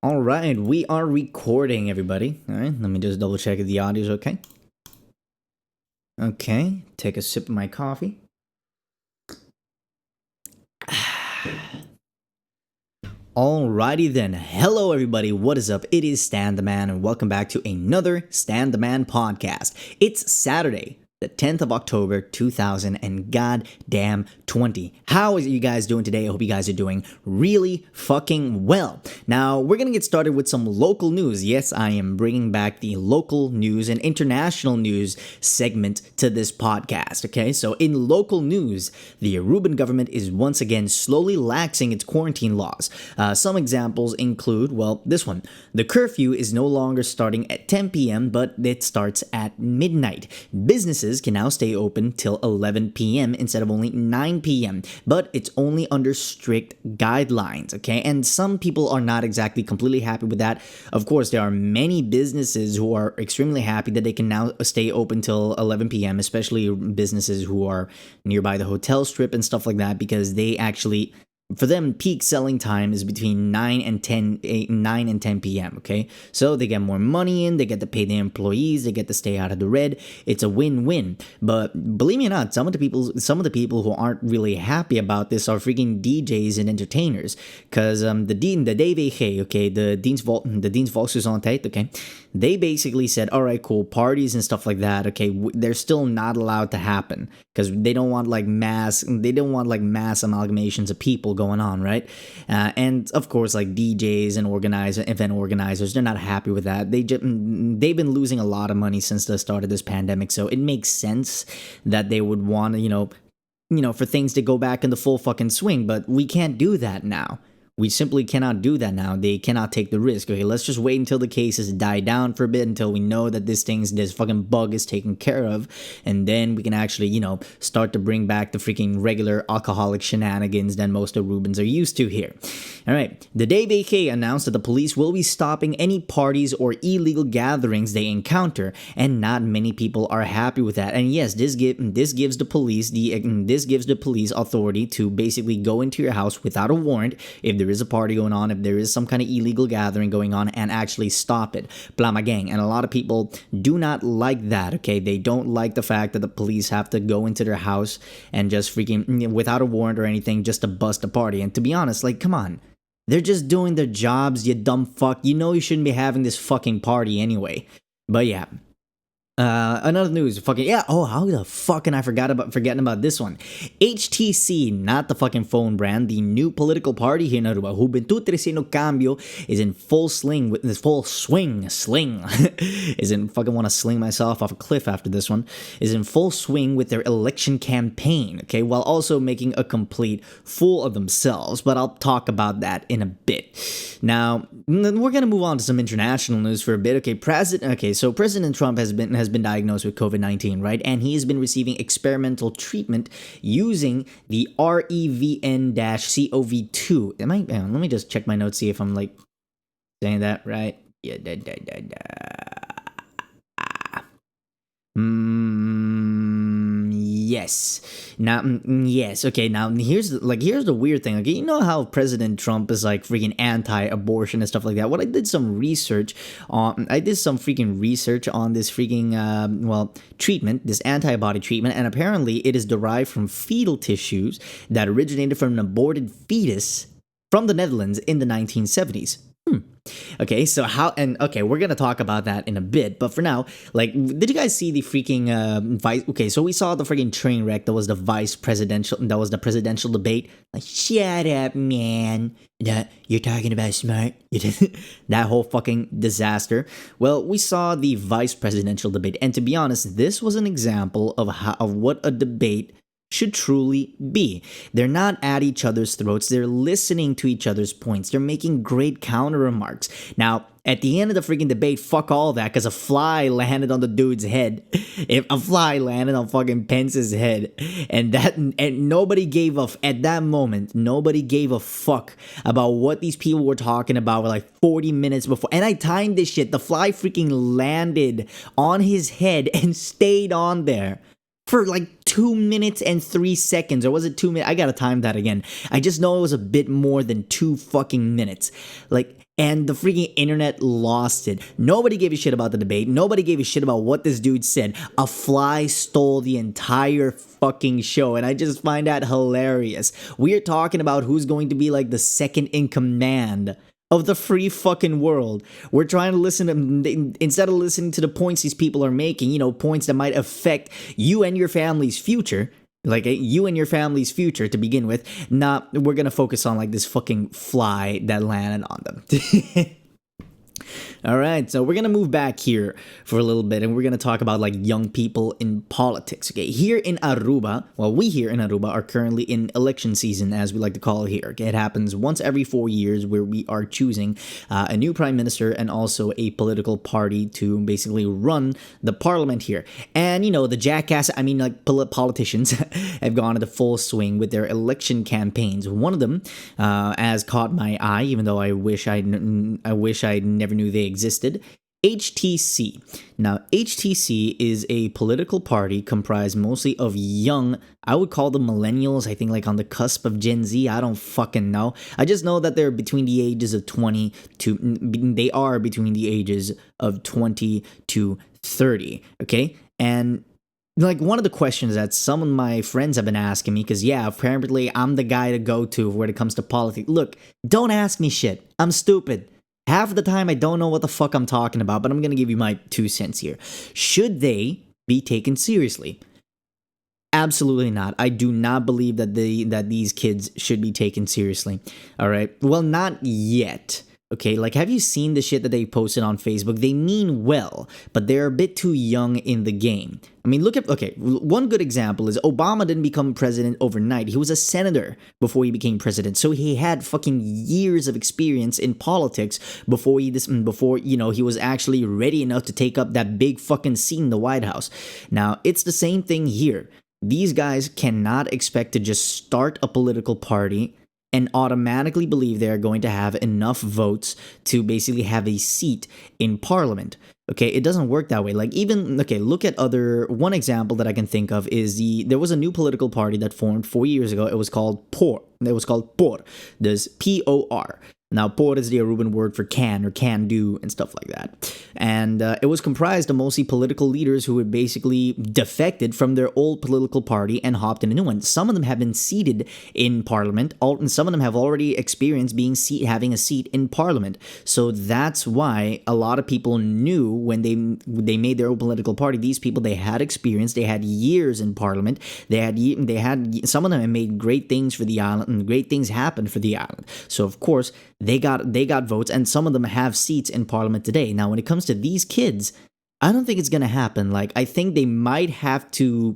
All right, we are recording, everybody. All right, let me just double check if the audio is okay. Okay, take a sip of my coffee. Alrighty then. Hello, everybody. What is up? It is Stan the Man, and welcome back to another Stan the Man podcast. It's Saturday, the 10th of October, 2000 and goddamn 20. How is you guys doing today? I hope you guys are doing really fucking well. Now, we're gonna get started with some local news. Yes, I am bringing back the local news and international news segment to this podcast, okay? So in local news, the Aruban government is once again slowly laxing its quarantine laws. Some examples include, well, this one. The curfew is no longer starting at 10 p.m., but it starts at midnight. Businesses can now stay open till 11 p.m. instead of only 9 p.m., but it's only under strict guidelines, okay? And some people are not exactly completely happy with that. Of course, there are many businesses who are extremely happy that they can now stay open till 11 p.m., especially businesses who are nearby the hotel strip and stuff like that, because they actually, for them, peak selling time is between 9 and 10 p.m. Okay, so they get more money in, they get to pay the employees, they get to stay out of the red. It's a win-win. But believe me or not, some of the people who aren't really happy about this are freaking DJs and entertainers, because the DVG, okay, the Dienst Volksgezondheid, okay, they basically said, all right, cool, parties and stuff like that, okay, they're still not allowed to happen because they don't want mass amalgamations of people going on, right? And of course, like DJs and event organizers, they're not happy with that. They've been losing a lot of money since the start of this pandemic, so it makes sense that they would want to, for things to go back in the full fucking swing. But we can't do that now. We simply cannot do that now. They cannot take the risk. Okay, let's just wait until the cases die down for a bit, until we know that this fucking bug is taken care of, and then we can actually, start to bring back the freaking regular alcoholic shenanigans that most Arubans are used to here. All right, the DBK announced that the police will be stopping any parties or illegal gatherings they encounter, and not many people are happy with that. And yes, this gives the police authority to basically go into your house without a warrant if there is a party going on, if there is some kind of illegal gathering going on, and actually stop it. Blama gang. And a lot of people do not like that, okay? They don't like the fact that the police have to go into their house and just freaking, without a warrant or anything, just to bust a party. And to be honest, come on. They're just doing their jobs, you dumb fuck. You know you shouldn't be having this fucking party anyway. But yeah. Another news, how the fucking I forgetting about this one. HTC, not the fucking phone brand, the new political party here in Aruba, Juventud Tresino Cambio, is in full swing, is in fucking want to sling myself off a cliff after this one, is in full swing with their election campaign, okay, while also making a complete fool of themselves, but I'll talk about that in a bit. Now, we're gonna move on to some international news for a bit, okay, so President Trump has been diagnosed with COVID-19, right? And he has been receiving experimental treatment using the REVN-CoV2. Let me just check my notes, see if I'm saying that right. Yeah, yes. Now, yes. Okay. Now, here's the weird thing. Okay, you know how President Trump is freaking anti-abortion and stuff like that. What I did some research on. I did some freaking research on this freaking treatment, this antibody treatment, and apparently it is derived from fetal tissues that originated from an aborted fetus from the Netherlands in the 1970s. Okay, so we're gonna talk about that in a bit, but for now, did you guys see the freaking vice? Okay, so we saw the freaking train wreck that was the presidential debate. Shut up, man. You're talking about smart. That whole fucking disaster. Well, we saw the vice presidential debate, and to be honest, this was an example of what a debate should truly be. They're not at each other's throats. They're listening to each other's points. They're making great counter remarks. Now, at the end of the freaking debate, fuck all that, because a fly landed on the dude's head. If a fly landed on fucking Pence's head, and nobody gave at that moment, nobody gave a fuck about what these people were talking about 40 minutes before. And I timed this shit. The fly freaking landed on his head and stayed on there for 2 2 minutes and 3 seconds, or was it 2 minutes? I gotta time that again. I just know it was a bit more than 2 fucking minutes. Like, and the freaking internet lost it. Nobody gave a shit about the debate. Nobody gave a shit about what this dude said. A fly stole the entire fucking show, and I just find that hilarious. We're talking about who's going to be like the second in command of the free fucking world. We're trying to listen to, instead of listening to the points these people are making, you know, points that might affect you and your family's future. Like you and your family's future to begin with. Nah, we're gonna focus on like this fucking fly that landed on them. All right, so we're going to move back here for a little bit, and we're going to talk about like young people in politics. Okay, here in Aruba, well, we here in Aruba are currently in election season, as we like to call it here. Okay, it happens once every 4 years where we are choosing a new prime minister and also a political party to basically run the parliament here. And, you know, the jackass, I mean, like politicians have gone into full swing with their election campaigns. One of them has caught my eye, even though I wish I never knew they existed. HTC. Now, HTC is a political party comprised mostly of young, I would call them millennials, I think like on the cusp of Gen Z, I don't fucking know. I just know that they're between the ages of 20 to, they are between the ages of 20 to 30, okay? And like one of the questions that some of my friends have been asking me, because yeah, apparently I'm the guy to go to when it comes to politics. Look, don't ask me shit. I'm stupid. Half of the time, I don't know what the fuck I'm talking about, but I'm going to give you my 2 cents here. Should they be taken seriously? Absolutely not. I do not believe that these kids should be taken seriously. All right? Well, not yet. Okay, like have you seen the shit that they posted on Facebook? They mean well, but they're a bit too young in the game. I mean, look at, okay, one good example is Obama didn't become president overnight. He was a senator before he became president. So he had fucking years of experience in politics before he was actually ready enough to take up that big fucking seat in the White House. Now, it's the same thing here. These guys cannot expect to just start a political party and automatically believe they're going to have enough votes to basically have a seat in parliament. Okay, it doesn't work that way. Like even, okay, look at one example that I can think of is there was a new political party that formed 4 years ago. It was called POR. It was called POR. There's POR. Now, POR is the Aruban word for can or can do and stuff like that. And it was comprised of mostly political leaders who had basically defected from their old political party and hopped in a new one. Some of them have been seated in parliament, and some of them have already experienced having a seat in parliament. So that's why a lot of people knew when they made their own political party, these people, they had experience, they had years in parliament, they had some of them have made great things for the island, and great things happened for the island. So of course, they got votes, and some of them have seats in parliament today. Now, when it comes to these kids, I don't think it's going to happen. Like, I think they might have to,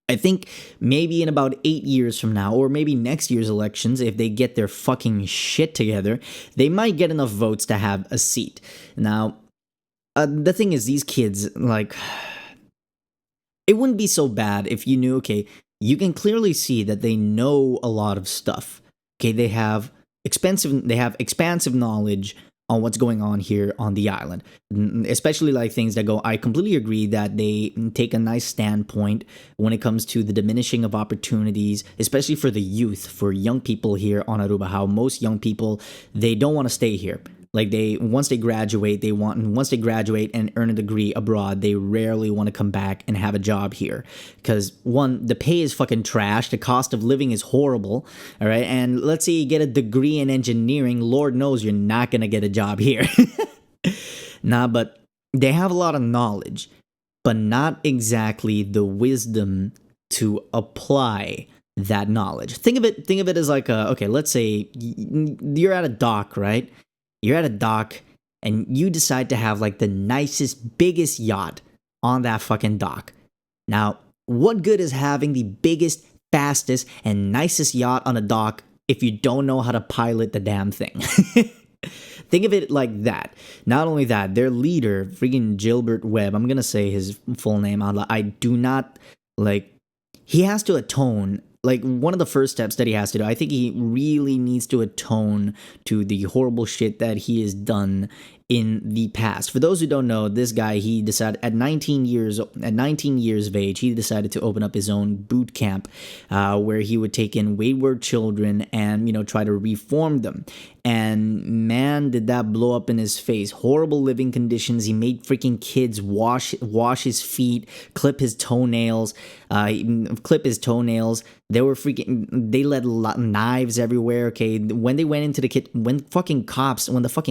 I think maybe in about 8 years from now, or maybe next year's elections, if they get their fucking shit together, they might get enough votes to have a seat. Now, the thing is, these kids, like, it wouldn't be so bad if you knew, okay, you can clearly see that they know a lot of stuff. Okay, they have expansive knowledge on what's going on here on the island, especially like things that go, I completely agree that they take a nice standpoint when it comes to the diminishing of opportunities, especially for the youth, for young people here on Aruba, how most young people, they don't want to stay here. Like once they graduate and earn a degree abroad, they rarely want to come back and have a job here. Because one, the pay is fucking trash. The cost of living is horrible. All right. And let's say you get a degree in engineering. Lord knows you're not going to get a job here. Nah, but they have a lot of knowledge, but not exactly the wisdom to apply that knowledge. Think of it as like okay, let's say you're at a dock, right? You're at a dock and you decide to have like the nicest, biggest yacht on that fucking dock. Now, what good is having the biggest, fastest, and nicest yacht on a dock if you don't know how to pilot the damn thing? Think of it like that. Not only that, their leader, freaking Gilbert Webb, I'm going to say his full name out loud. I do not, like, he has to atone. Like, one of the first steps that he has to do, I think he really needs to atone to the horrible shit that he has done in the past. For those who don't know, this guy, he decided at 19 years of age, he decided to open up his own boot camp, where he would take in wayward children and try to reform them. And man, did that blow up in his face. Horrible living conditions. He made freaking kids wash his feet, clip his toenails. They were freaking. They let knives everywhere. Okay, when they went into the kitchen, when the fucking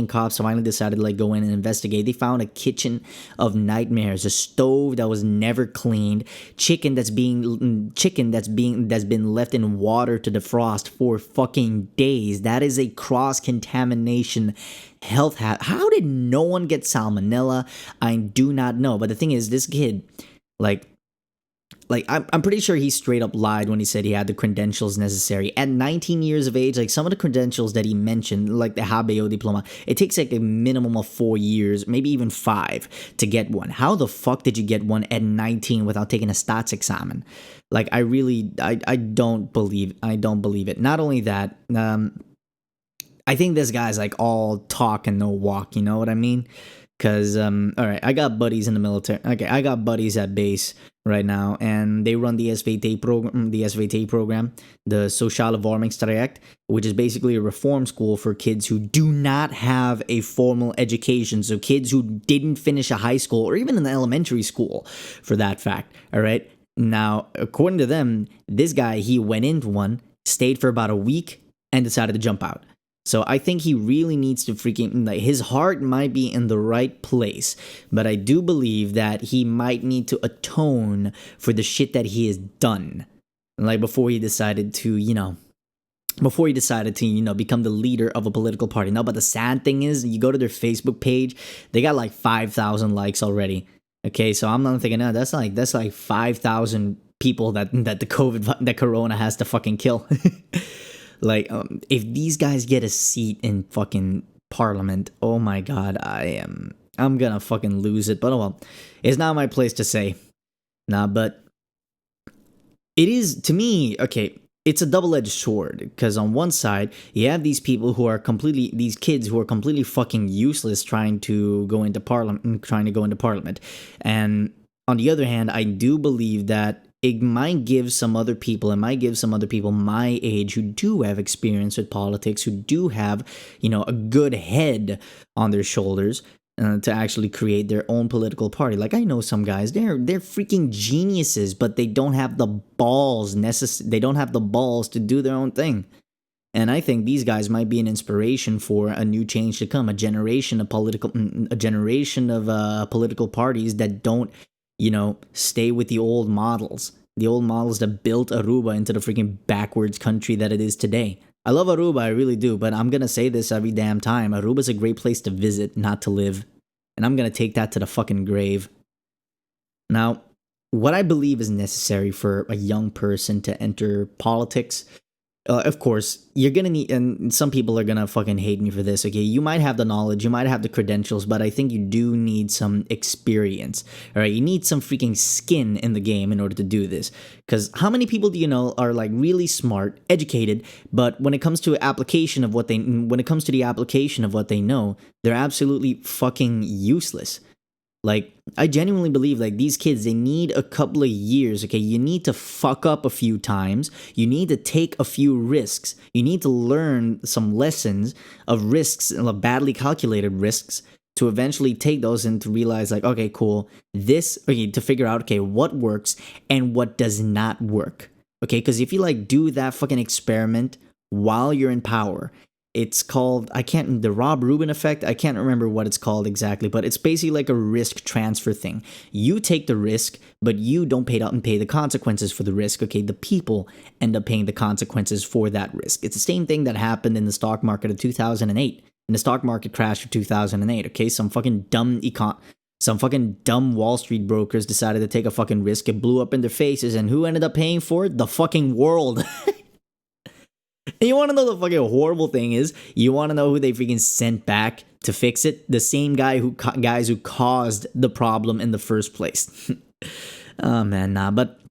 cops finally decided to go in and investigate, they found a kitchen of nightmares, a stove that was never cleaned, chicken that's been left in water to defrost for fucking days. That is a cross contamination health hazard. How did no one get salmonella? I do not know. But the thing is, this kid, I'm pretty sure he straight up lied when he said he had the credentials necessary. At 19 years of age, some of the credentials that he mentioned, like the HBO diploma, it takes a minimum of 4 years, maybe even 5 to get one. How the fuck did you get one at 19 without taking a stats examen? I don't believe it. Not only that, I think this guy's all talk and no walk, you know what I mean? Because, all right, I got buddies in the military. Okay, I got buddies at base right now, and they run the SVT program, the Sociale Vormingstraject, which is basically a reform school for kids who do not have a formal education. So kids who didn't finish a high school or even an elementary school, for that fact. All right. Now, according to them, this guy, he went into one, stayed for about a week, and decided to jump out. So I think he really needs to his heart might be in the right place, but I do believe that he might need to atone for the shit that he has done. Before he decided to, become the leader of a political party. No, but the sad thing is, you go to their Facebook page, they got 5,000 likes already. Okay, so I'm not thinking, that's like 5,000 people that Corona has to fucking kill. If these guys get a seat in fucking parliament, oh my god, I'm gonna fucking lose it. But oh well, it's not my place to say. Nah, but it is, to me, okay, it's a double-edged sword, because on one side, you have these kids who are completely fucking useless trying to go into parliament. And on the other hand, I do believe that it might give some other people my age who do have experience with politics, who do have, a good head on their shoulders, to actually create their own political party. I know some guys, they're freaking geniuses, but they don't have the balls to do their own thing. And I think these guys might be an inspiration for a new change to come, a generation of political parties that don't stay with the old models that built Aruba into the freaking backwards country that it is today. I love Aruba, I really do, but I'm gonna say this every damn time. Aruba's a great place to visit, not to live. And I'm gonna take that to the fucking grave. Now, what I believe is necessary for a young person to enter politics, of course, you're gonna need, and some people are gonna fucking hate me for this, okay? You might have the knowledge, you might have the credentials, but I think you do need some experience, alright? You need some freaking skin in the game in order to do this. Because how many people do you know are really smart, educated, but when it comes to the application of what they know, they're absolutely fucking useless. I genuinely believe these kids, they need a couple of years, okay? You need to fuck up a few times. You need to take a few risks. You need to learn some lessons of risks, badly calculated risks, to eventually take those and to realize okay, cool, to figure out, okay, what works and what does not work, okay? Because if you do that fucking experiment while you're in power, it's called, the Rob Rubin effect. I can't remember what it's called exactly, but it's basically a risk transfer thing. You take the risk, but you don't pay the consequences for the risk, okay? The people end up paying the consequences for that risk. It's the same thing that happened in the stock market of 2008, in the stock market crash of 2008, okay? Some fucking dumb Wall Street brokers decided to take a fucking risk. It blew up in their faces, and who ended up paying for it? The fucking world. And you want to know the fucking horrible thing is? You want to know who they freaking sent back to fix it? The same guys who caused the problem in the first place. Oh man, nah. But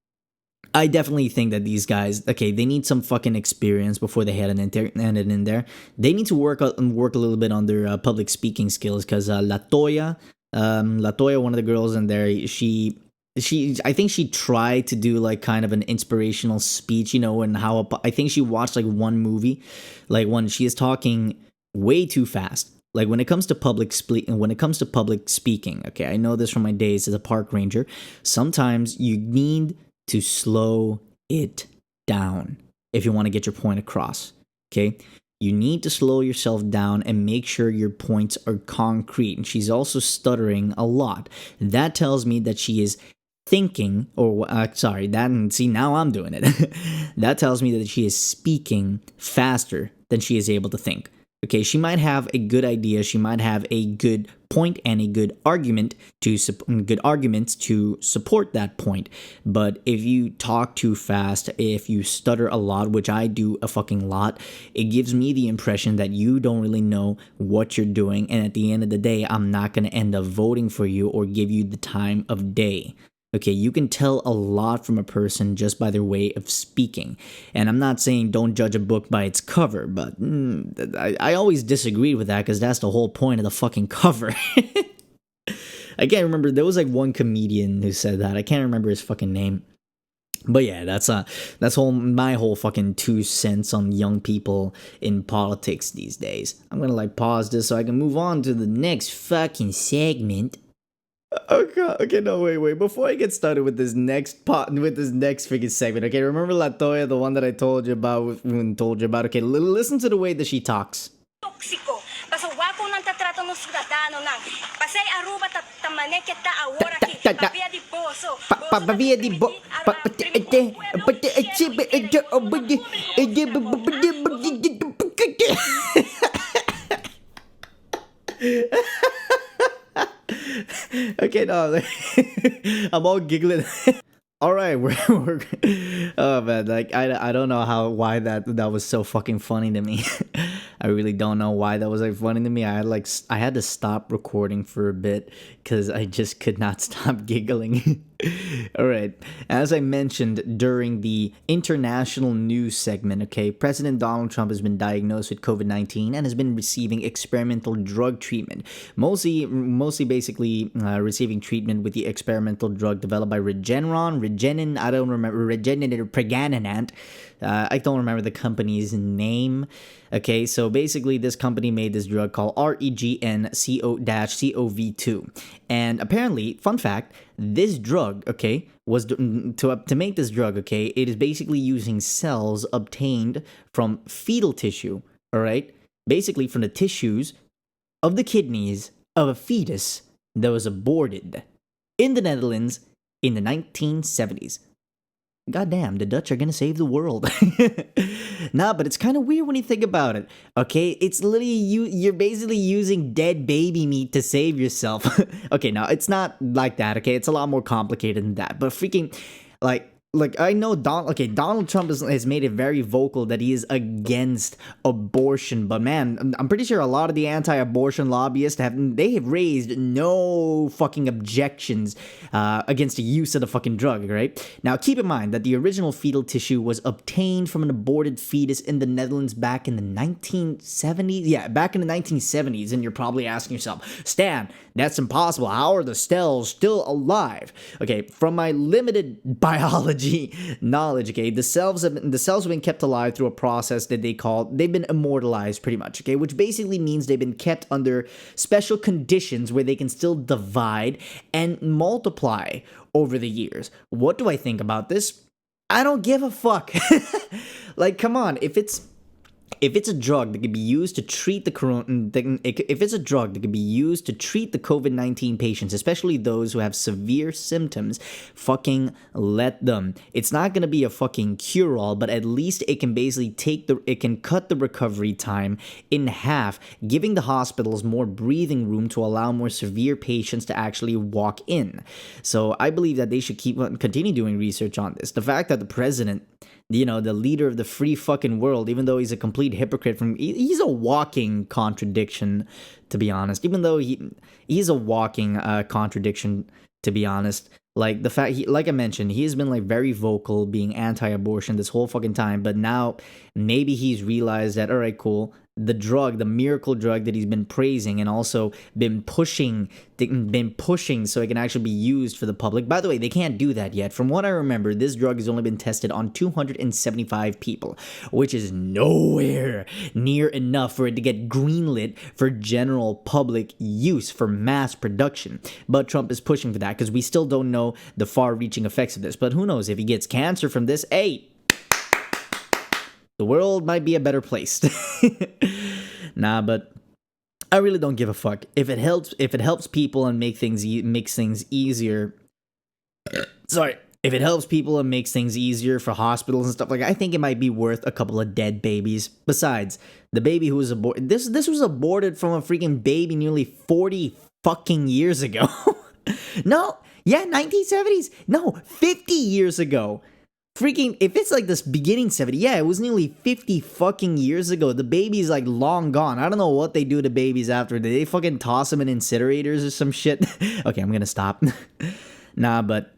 I definitely think that these guys, okay, they need some fucking experience before they head in there. They need to work a little bit on their public speaking skills because Latoya, one of the girls in there, I think she tried to do like kind of an inspirational speech, and how I think she watched like one movie, like when she is talking way too fast. Like when it comes to public speaking, okay, I know this from my days as a park ranger. Sometimes you need to slow it down if you want to get your point across. Okay, you need to slow yourself down and make sure your points are concrete. And she's also stuttering a lot. That tells me that she is thinking, or sorry, that see now I'm doing it. That tells me that she is speaking faster than she is able to think. Okay, she might have a good idea, she might have a good point and a good arguments to support that point. But if you talk too fast, if you stutter a lot, which I do a fucking lot, it gives me the impression that you don't really know what you're doing, and at the end of the day, I'm not going to end up voting for you or give you the time of day. Okay, you can tell a lot from a person just by their way of speaking. And I'm not saying don't judge a book by its cover, but I always disagree with that because that's the whole point of the fucking cover. I can't remember. There was like one comedian who said that. I can't remember his fucking name. But yeah, that's my whole fucking 2 cents on young people in politics these days. I'm gonna like pause this so I can move on to the next fucking segment. Okay, no, wait. Before I get started with this next freaking segment, okay, remember Latoya, the one that I told you about, okay, listen to the way that she talks. Toxico, pasawapo ng tatrato ng ciudadano ng pasay aruba tamaneketa awora ki pavia di boso pavia di bo Okay, no, I'm all giggling. All right, we're oh man, like I don't know why that was so fucking funny to me. I really don't know why that was like funny to me. I had to stop recording for a bit because I just could not stop giggling. All right, as I mentioned during the international news segment, okay, President Donald Trump has been diagnosed with COVID-19 and has been receiving experimental drug treatment, mostly basically receiving treatment with the experimental drug developed by Regeninant. I don't remember the company's name. Okay, so basically this company made this drug called REGN-CoV2. And apparently, fun fact, this drug, okay, was to make this drug, okay, it is basically using cells obtained from fetal tissue, all right? Basically from the tissues of the kidneys of a fetus that was aborted in the Netherlands in the 1970s. Goddamn, the Dutch are gonna save the world. Nah, but it's kind of weird when you think about it. Okay, it's literally you're basically using dead baby meat to save yourself. Okay, now it's not like that. Okay, it's a lot more complicated than that. But freaking, like I know Donald Trump has made it very vocal that he is against abortion, but man, I'm pretty sure a lot of the anti-abortion lobbyists have raised no fucking objections against the use of the fucking drug, right? Now keep in mind that the original fetal tissue was obtained from an aborted fetus in the Netherlands back in the 1970s. Yeah, back in the 1970s, and you're probably asking yourself, Stan, that's impossible. How are the cells still alive? Okay, from my limited biology knowledge, okay, the cells have been kept alive through a process that they've been immortalized pretty much, okay, which basically means they've been kept under special conditions where they can still divide and multiply over the years. What do I think about this? I don't give a fuck. Like, come on, if it's a drug that can be used to treat the COVID-19 patients, especially those who have severe symptoms, fucking let them. It's not gonna be a fucking cure-all, but at least it can basically it can cut the recovery time in half, giving the hospitals more breathing room to allow more severe patients to actually walk in. So I believe that they should continue doing research on this. The fact that the president, the leader of the free fucking world, even though he's a complete hypocrite, he's a walking contradiction, to be honest. Even though he's a walking contradiction to be honest. Like the fact like I mentioned, he has been like very vocal being anti-abortion this whole fucking time, but now maybe he's realized that all right, cool, the drug, the miracle drug that he's been praising and also been pushing so it can actually be used for the public. By the way, they can't do that yet. From what I remember, this drug has only been tested on 275 people, which is nowhere near enough for it to get greenlit for general public use for mass production. But Trump is pushing for that because we still don't know the far-reaching effects of this. But who knows, if he gets cancer from this, hey, the world might be a better place. Nah, but I really don't give a fuck. If it helps people and makes things easier. Sorry. If it helps people and makes things easier for hospitals and stuff like that, I think it might be worth a couple of dead babies. Besides, the baby who was aborted, this was aborted from a freaking baby nearly 40 fucking years ago. No, yeah, 1970s. No, 50 years ago. Freaking, if it's like this beginning 70, yeah, it was nearly 50 fucking years ago. The baby's like long gone. I don't know what they do to babies after. Did they fucking toss them in incinerators or some shit? Okay, I'm gonna stop. Nah, but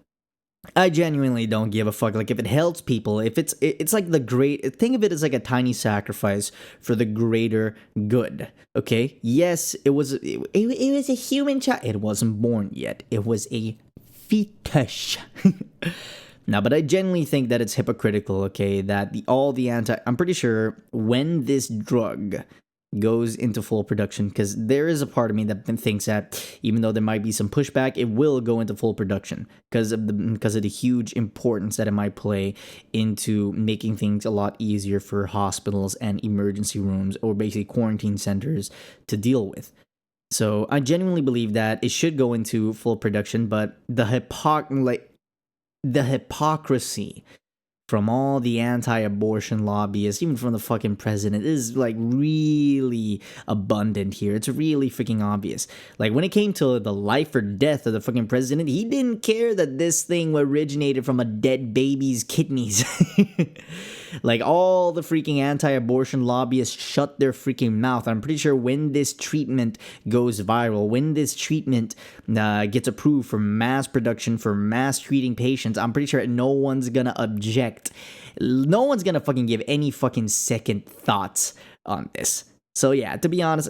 I genuinely don't give a fuck. Like, if it helps people, if it's like the great, think of it as like a tiny sacrifice for the greater good. Okay, yes, it was a human child. It wasn't born yet. It was a fetus. No, but I genuinely think that it's hypocritical, okay, that I'm pretty sure when this drug goes into full production, because there is a part of me that thinks that even though there might be some pushback, it will go into full production because of the huge importance that it might play into making things a lot easier for hospitals and emergency rooms or basically quarantine centers to deal with. So I genuinely believe that it should go into full production, but the hypocrisy from all the anti-abortion lobbyists, even from the fucking president, is like really abundant here. It's really freaking obvious. Like when it came to the life or death of the fucking president, he didn't care that this thing originated from a dead baby's kidneys. Like all the freaking anti-abortion lobbyists shut their freaking mouth. I'm pretty sure when this treatment goes viral, when this treatment gets approved for mass production, for mass treating patients, I'm pretty sure no one's gonna object. No one's gonna fucking give any fucking second thoughts on this. So yeah, to be honest,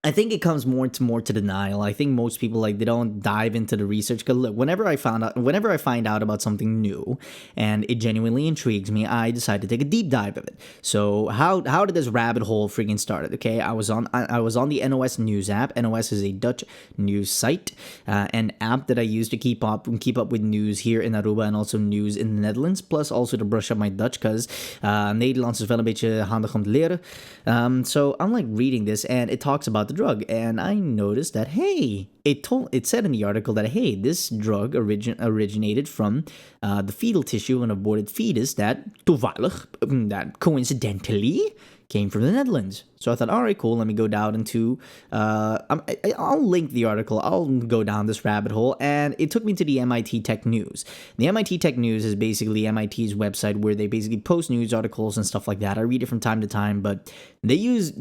I think it comes more to denial. I think most people they don't dive into the research. Because look, whenever I find out about something new and it genuinely intrigues me, I decide to take a deep dive of it. So how did this rabbit hole freaking start? Okay, I was on the NOS news app. NOS is a Dutch news site, an app that I use to keep up with news here in Aruba and also news in the Netherlands. Plus also to brush up my Dutch because Nederlands is wel een beetje handig om te leren. So I'm reading this and it talks about the drug, and I noticed that it said in the article that this drug originated from the fetal tissue of an aborted fetus that coincidentally came from the Netherlands. So I thought, all right, cool, let me go down into I'll link the article. I'll go down this rabbit hole, and it took me to the MIT Tech News. The MIT Tech News is basically MIT's website where they basically post news articles and stuff like that. I read it from time to time, but they use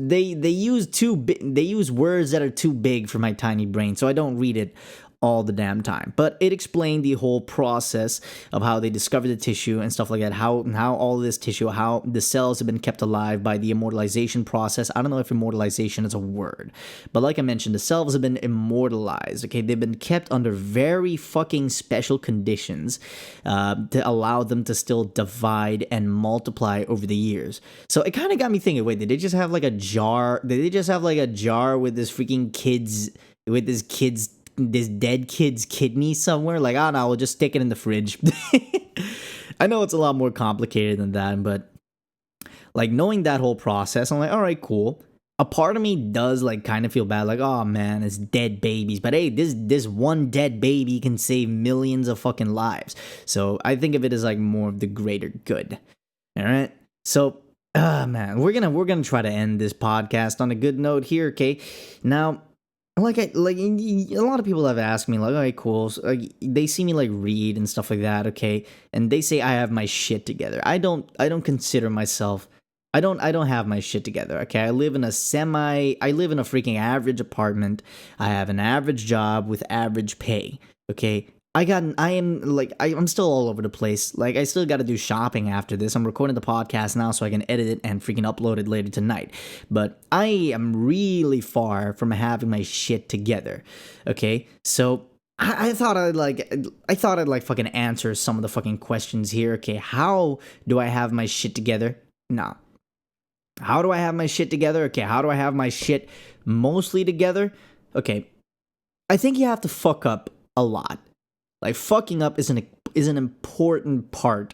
words that are too big for my tiny brain, so I don't read it all the damn time. But it explained the whole process of how they discovered the tissue and stuff like that, how all this tissue, how the cells have been kept alive by the immortalization process. I don't know if immortalization is a word, but like I mentioned, the cells have been immortalized, okay? They've been kept under very fucking special conditions to allow them to still divide and multiply over the years. So it kind of got me thinking, wait, did they just have a jar? Did they just have a jar with this dead kid's kidney somewhere? I don't know, we'll just stick it in the fridge. I know it's a lot more complicated than that, but knowing that whole process, I'm all right, cool. A part of me does kind of feel bad, oh man, it's dead babies, but hey, this one dead baby can save millions of fucking lives. So I think of it as more of the greater good. All right, so man, we're gonna try to end this podcast on a good note here, okay? Now, a lot of people have asked me, alright, cool. So, they see me read and stuff like that, okay, and they say I have my shit together. I don't consider myself. I don't have my shit together. Okay, I live in a freaking average apartment. I have an average job with average pay. Okay, I'm still all over the place. Like, I still got to do shopping after this. I'm recording the podcast now so I can edit it and freaking upload it later tonight. But I am really far from having my shit together. Okay, so I thought I'd like fucking answer some of the fucking questions here. Okay, how do I have my shit together? No. How do I have my shit together? Okay, how do I have my shit mostly together? Okay, I think you have to fuck up a lot. Like, fucking up is an important part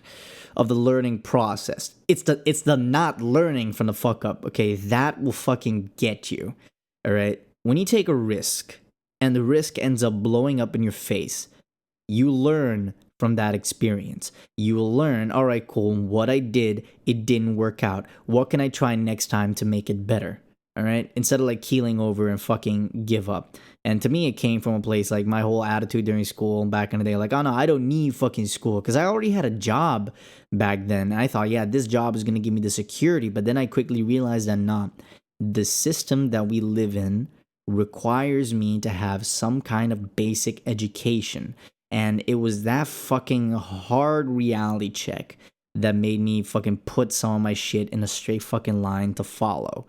of the learning process. It's the not learning from the fuck up. Okay, that will fucking get you. All right. When you take a risk and the risk ends up blowing up in your face, you learn from that experience. You will learn, all right, cool, what I did, it didn't work out. What can I try next time to make it better? All right, instead of like keeling over and fucking give up. And to me, it came from a place like my whole attitude during school back in the day, like, oh no, I don't need fucking school because I already had a job back then. I thought, yeah, this job is gonna give me the security. But then I quickly realized that not. The system that we live in requires me to have some kind of basic education. And it was that fucking hard reality check that made me fucking put some of my shit in a straight fucking line to follow.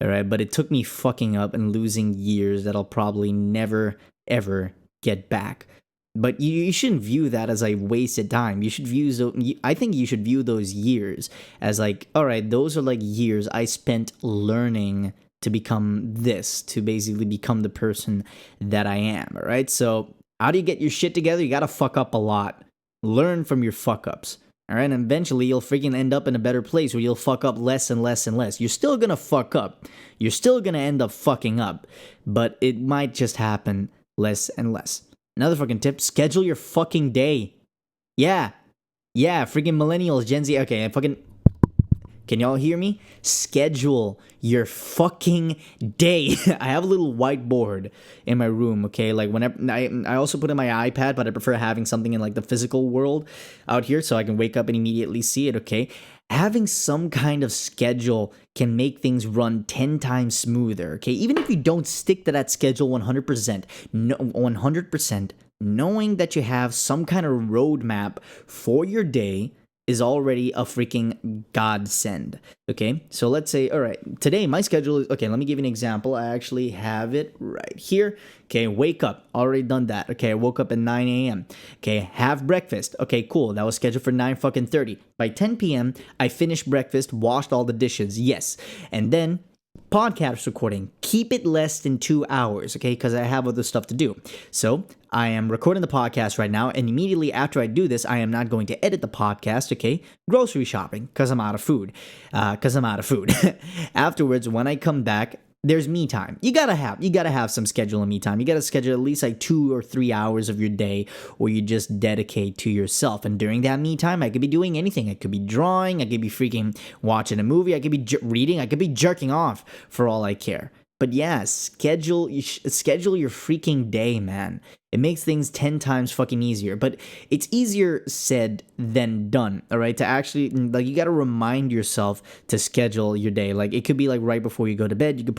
All right, but it took me fucking up and losing years that I'll probably never ever get back. But you shouldn't view that as like wasted time. You should I think you should view those years as like, all right, those are like years I spent learning to become this, to basically become the person that I am. All right, so how do you get your shit together? You gotta fuck up a lot. Learn from your fuck ups. All right, and eventually you'll freaking end up in a better place where you'll fuck up less and less and less. You're still gonna fuck up. You're still gonna end up fucking up, but it might just happen less and less. Another fucking tip: schedule your fucking day. Yeah, freaking millennials, Gen Z. Okay, can y'all hear me? Schedule your fucking day. I have a little whiteboard in my room, okay? Like, whenever I also put in my iPad, but I prefer having something in like the physical world out here so I can wake up and immediately see it, okay? Having some kind of schedule can make things run 10 times smoother, okay? Even if you don't stick to that schedule 100%, no, 100%, knowing that you have some kind of roadmap for your day is already a freaking godsend. Okay, so let's say, all right, today my schedule is, okay, let me give you an example. I actually have it right here. Okay, wake up, already done that. Okay, I woke up at 9 a.m. Okay, have breakfast. Okay, cool, that was scheduled for 9 fucking 30. By 10 p.m., I finished breakfast, washed all the dishes, yes. And then podcast recording, keep it less than 2 hours, okay, because I have other stuff to do. So I am recording the podcast right now, and immediately after I do this, I am not going to edit the podcast, okay? Grocery shopping, because I'm out of food. Afterwards, when I come back, there's me time. You gotta have some schedule of me time. You gotta schedule at least like 2 or 3 hours of your day where you just dedicate to yourself. And during that me time, I could be doing anything. I could be drawing. I could be freaking watching a movie. I could be reading. I could be jerking off for all I care. But yeah, schedule your freaking day, man. It makes things 10 times fucking easier. But it's easier said than done, all right? To actually, like, you got to remind yourself to schedule your day. Like, it could be like right before you go to bed. You could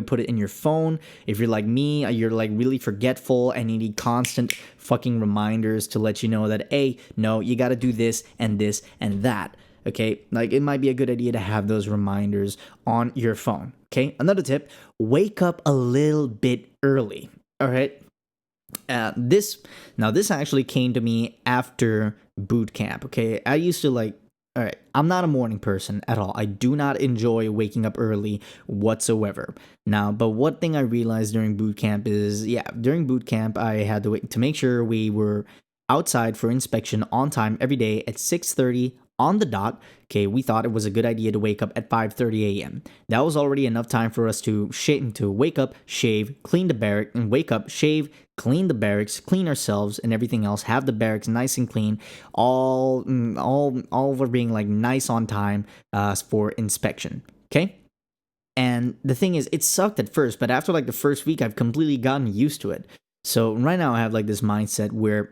put it in your phone. If you're like me, you're like really forgetful and you need constant fucking reminders to let you know that, hey, no, you got to do this and this and that. Okay, like, it might be a good idea to have those reminders on your phone. Okay, another tip: wake up a little bit early. All right. This actually came to me after boot camp. Okay, I used to like. All right, I'm not a morning person at all. I do not enjoy waking up early whatsoever. Now, but one thing I realized during boot camp is, during boot camp I had to wait to make sure we were outside for inspection on time every day at 6:30 on the dot. Okay, we thought it was a good idea to wake up at 5:30 a.m. That was already enough time for us to wake up, shave, clean the barrack, and wake up, shave, clean the barracks, clean ourselves and everything else, have the barracks nice and clean, all for being like nice on time for inspection. Okay? And the thing is, it sucked at first, but after like the first week, I've completely gotten used to it. So right now I have like this mindset where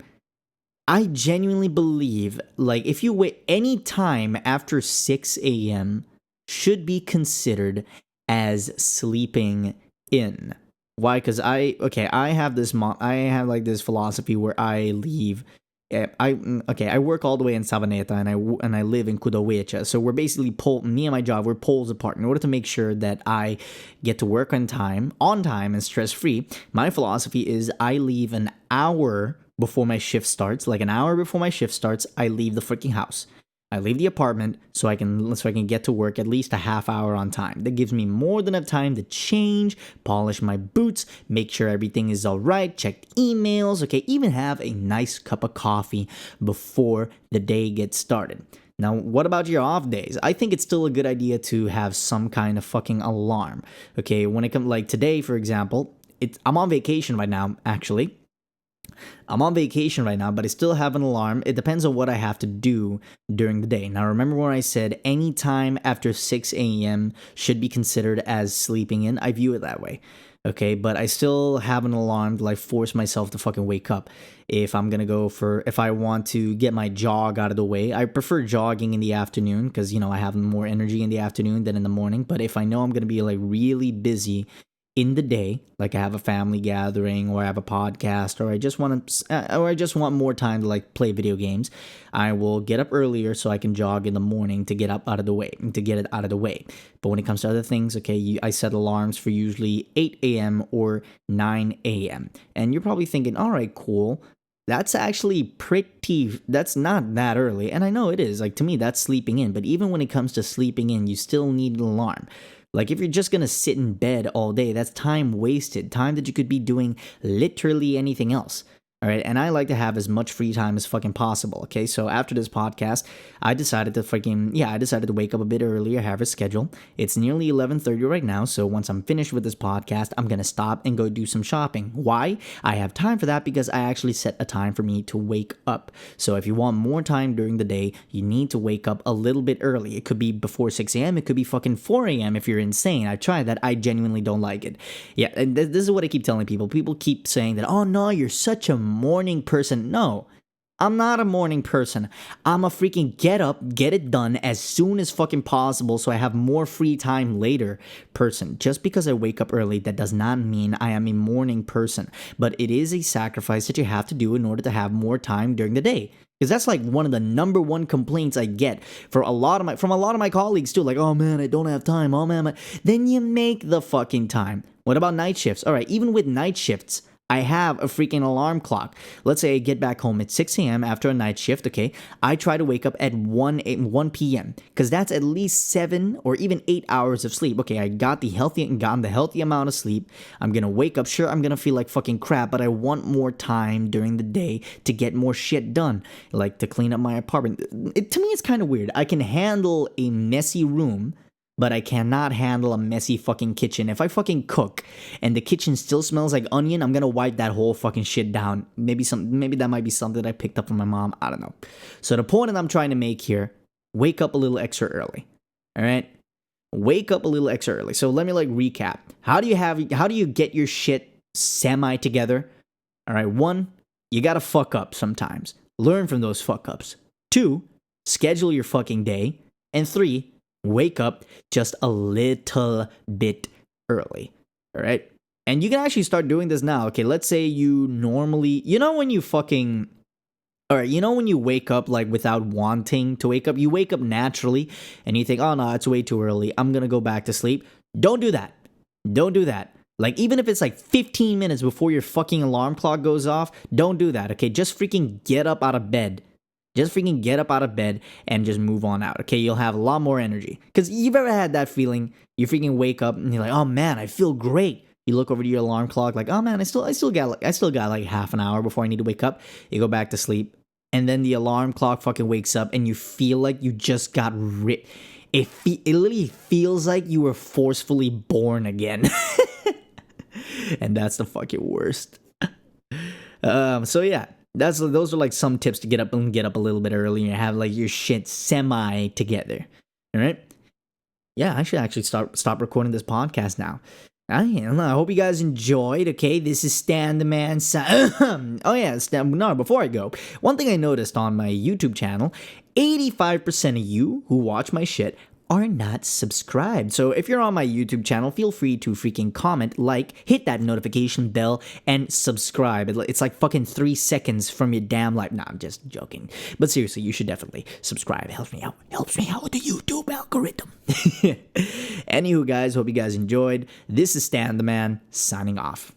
I genuinely believe, like, if you wait any time after 6 a.m. should be considered as sleeping in. Why? Because I have I have like this philosophy where I leave. I work all the way in Savaneta and I live in Kudawecha. So we're basically me and my job, we're poles apart. In order to make sure that I get to work on time and stress free, my philosophy is I leave an hour before my shift starts. Like an hour before my shift starts, I leave the freaking house. I leave the apartment so I can get to work at least a half hour on time. That gives me more than enough time to change, polish my boots, make sure everything is all right, check emails, okay, even have a nice cup of coffee before the day gets started. Now, what about your off days? I think it's still a good idea to have some kind of fucking alarm. Okay, when it comes like today, for example, I'm on vacation right now, actually. I'm on vacation right now, but I still have an alarm. It depends on what I have to do during the day. Now, remember when I said any time after 6 a.m. should be considered as sleeping in? I view it that way. Okay, but I still have an alarm to like force myself to fucking wake up. If I want to get my jog out of the way, I prefer jogging in the afternoon because, I have more energy in the afternoon than in the morning. But if I know I'm going to be like really busy in the day, like I have a family gathering or I have a podcast or I just want more time to like play video games, I will get up earlier so I can jog in the morning to get it out of the way. But when it comes to other things, okay, I set alarms for usually 8 a.m. or 9 a.m. And you're probably thinking, all right, cool. That's not that early. And I know it is. Like, to me, that's sleeping in. But even when it comes to sleeping in, you still need an alarm. Like, if you're just gonna sit in bed all day, that's time wasted. Time that you could be doing literally anything else. All right, and I like to have as much free time as fucking possible, okay? So after this podcast, I decided to wake up a bit earlier, have a schedule. It's nearly 11:30 right now, so once I'm finished with this podcast, I'm going to stop and go do some shopping. Why? I have time for that because I actually set a time for me to wake up. So if you want more time during the day, you need to wake up a little bit early. It could be before 6 a.m., it could be fucking 4 a.m. if you're insane. I've tried that. I genuinely don't like it. Yeah, and this is what I keep telling people. People keep saying that, oh no, you're such a morning person. No, I'm not a morning person. I'm a freaking get up, get it done as soon as fucking possible so I have more free time later person. Just because I wake up early, that does not mean I am a morning person. But it is a sacrifice that you have to do in order to have more time during the day. Because that's like one of the number one complaints I get from a lot of my colleagues too. Like, oh man, I don't have time. Oh man. Then you make the fucking time. What about night shifts? All right, even with night shifts, I have a freaking alarm clock. Let's say I get back home at 6 a.m. after a night shift, okay? I try to wake up at 1 p.m. because that's at least 7 or even 8 hours of sleep. Okay, I got the healthy amount of sleep. I'm gonna wake up. Sure, I'm gonna feel like fucking crap, but I want more time during the day to get more shit done, like to clean up my apartment. To me, it's kind of weird. I can handle a messy room, but I cannot handle a messy fucking kitchen. If I fucking cook and the kitchen still smells like onion, I'm gonna wipe that whole fucking shit down. Maybe that might be something that I picked up from my mom. I don't know. So the point that I'm trying to make here, wake up a little extra early. All right? Wake up a little extra early. So let me like recap. How do you get your shit semi together? All right, 1, you gotta fuck up sometimes. Learn from those fuck ups. 2, schedule your fucking day. And 3, wake up just a little bit early. All right? And you can actually start doing this now. Okay, let's say you normally, when you wake up like without wanting to wake up, you wake up naturally and you think, oh no, it's way too early. I'm going to go back to sleep. Don't do that. Don't do that. Like, even if it's like 15 minutes before your fucking alarm clock goes off, don't do that. Okay, just freaking get up out of bed. Just freaking get up out of bed and just move on out, okay? You'll have a lot more energy. Because you've ever had that feeling, you freaking wake up and you're like, oh man, I feel great. You look over to your alarm clock like, oh man, I still got like half an hour before I need to wake up. You go back to sleep. And then the alarm clock fucking wakes up and you feel like you just got ripped. It literally feels like you were forcefully born again. And that's the fucking worst. So yeah. Those are like some tips to get up a little bit early and have like your shit semi together. All right? Yeah, I should actually stop recording this podcast now. I hope you guys enjoyed. Okay, this is Stan the Man. Oh yeah, no. Before I go, one thing I noticed on my YouTube channel: 85% of you who watch my shit are not subscribed. So if you're on my YouTube channel, feel free to freaking comment, like, hit that notification bell, and subscribe. It's like fucking 3 seconds from your damn life. Nah, I'm just joking. But seriously, you should definitely subscribe. It helps me out. Helps me out with the YouTube algorithm. Anywho, guys, hope you guys enjoyed. This is Stan the Man, signing off.